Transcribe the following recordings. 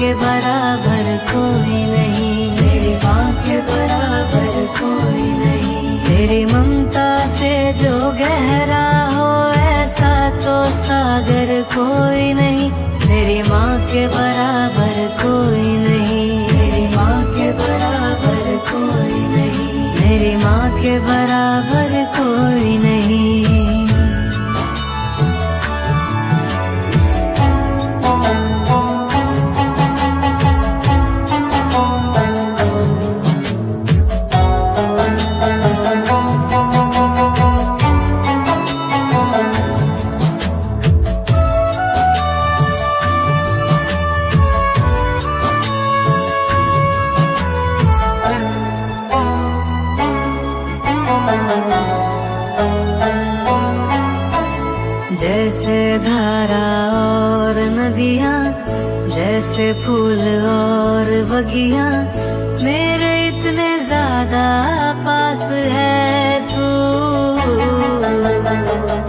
के बराबर कोई नहीं, मेरी माँ के बराबर कोई नहीं। तेरी ममता से जो गहरा हो ऐसा तो सागर कोई नहीं, मेरी माँ के बराबर कोई नहीं, मेरी माँ के बराबर कोई नहीं, मेरी माँ के बराबर कोई नहीं। जैसे धारा और नदियाँ, जैसे फूल और बगियाँ, मेरे इतने ज्यादा पास है तू।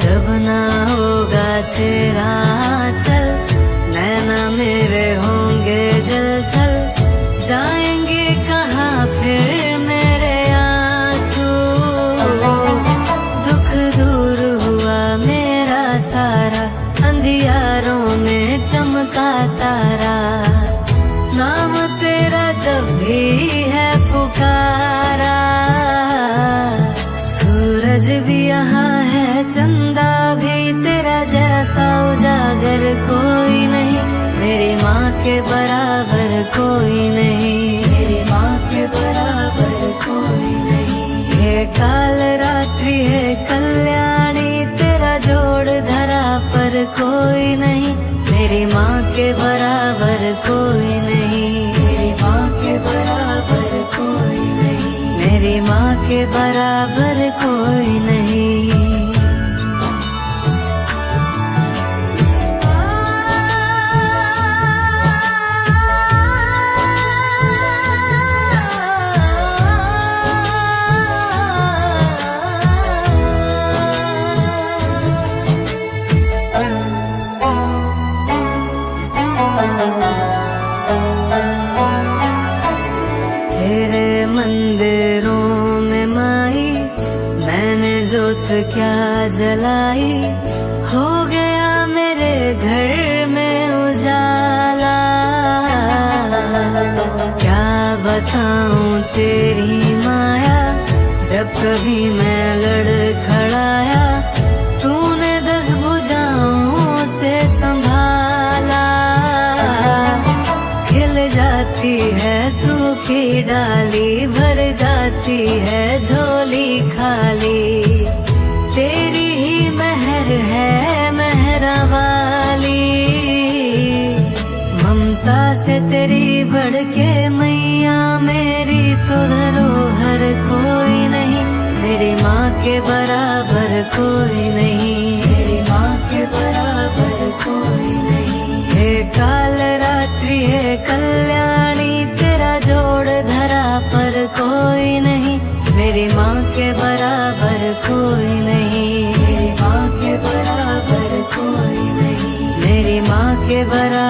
जब ना होगा तेरा चल, नैना मेरे होंगे जल थल, जाएंगे कहाँ फिर मेरे आंसू। दुख दूर हुआ मेरा सारा, अंधियारों में चमका तारा, नाम तेरा जब भी है पुकारा। सूरज भी यहाँ है, चंदा भी, तेरा जैसा उजागर कोई नहीं, मेरी माँ के बराबर कोई नहीं, मेरी माँ के बराबर कोई नहीं। ये काल रात्रि है कल्याणी, तेरा जोड़ धरा पर कोई नहीं, मेरी माँ के बराबर कोई नहीं, मेरी माँ के बराबर कोई नहीं, मेरी माँ के बराबर कोई नहीं। तेरे मंदिरों में माई, मैंने जोत क्या जलाई, हो गया मेरे घर में उजाला। क्या बताऊं तेरी माया, जब कभी मैं लड़खड़ाया, तूने 10 भुजाओं से संभाला। खिल जाती है सूखी डाली, भर जाती है झोली खाली, तेरी ही मेहर है मेहरा वाली। ममता से तेरी बढ़ के मैया, मेरी तो धरोहर कोई नहीं, मेरी माँ के बराबर कोई नहीं, मेरी माँ के बराबर कोई नहीं। हे काल रात्रि है कल्याणी, तेरा जोड़ धरा पर कोई नहीं, मेरी माँ के बराबर कोई नहीं, मेरी माँ के बराबर कोई नहीं, मेरी माँ के बराबर